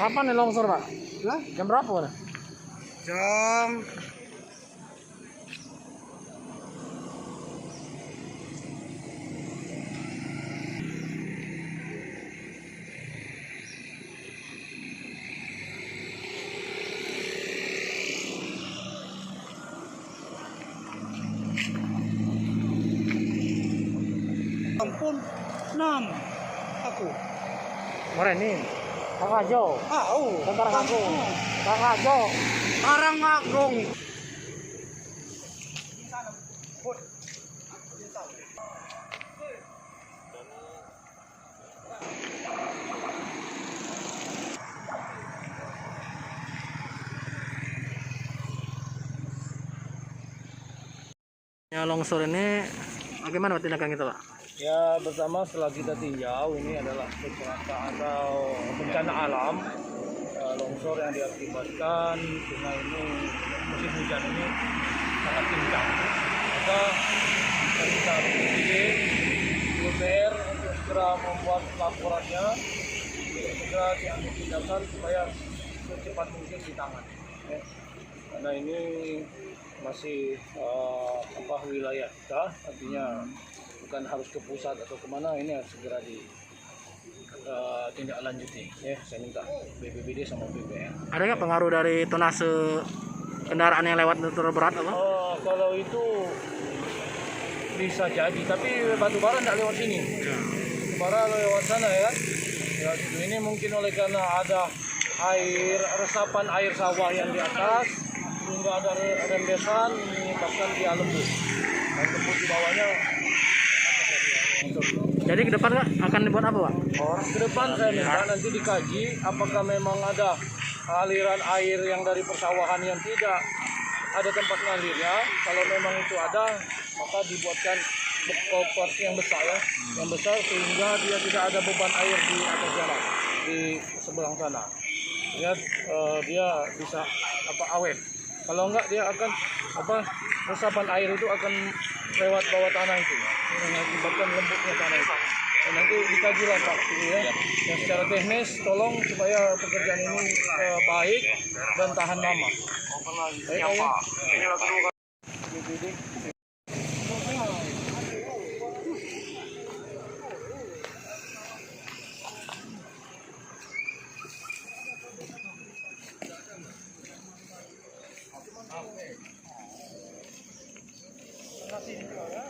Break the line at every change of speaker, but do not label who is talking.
Kapan nih longsor, Pak?
Hah?
Jam berapa, Pak?
Jam ampun 6 aku.
Mana ini? Kang Ajo. Tentara Agung. Kang Ajo.
Karangagung.
Ya, longsor ini bagaimana Pak tindakan kita, Pak?
Ya, pertama setelah kita tinjau, ini adalah kecelakaan atau bencana alam, longsor yang diakibatkan sungai ini musim hujan ini sangat kencang. Maka kita bikin DPR untuk segera membuat laporannya, segera diambil tindakan supaya secepat mungkin ditangani. Ya. Karena ini masih wilayah kita, artinya bukan harus ke pusat atau kemana, ini harus segera ditindaklanjuti. Ya, saya minta BPBD sama BPR.
Ada nggak pengaruh dari tonase kendaraan yang lewat terlalu berat, apa?
Kalau itu bisa jadi, tapi batu bara tidak lewat sini. Batu bara lewat sana ya kan. Ya, ini mungkin oleh karena ada resapan air sawah yang di atas, sehingga ada rembesan menyebabkan dia lembut. Dan lembut di bawahnya.
Jadi ke depan akan dibuat apa, Pak?
Ke depan saya minta nanti dikaji apakah memang ada aliran air yang dari persawahan yang tidak ada tempat ngalirnya. Kalau memang itu ada, maka dibuatkan porsi yang besar ya, yang besar sehingga dia tidak ada beban air di atas jalan di sebelah sana. Lihat dia bisa awet. Kalau enggak dia akan resapan air itu akan lewat bawah tanah itu, mengakibatkan lembutnya tanah itu. Dan nanti dikaji lah Pak, ya. Dan secara teknis tolong supaya pekerjaan ini baik dan tahan lama. Baik,
Nasi juga ya.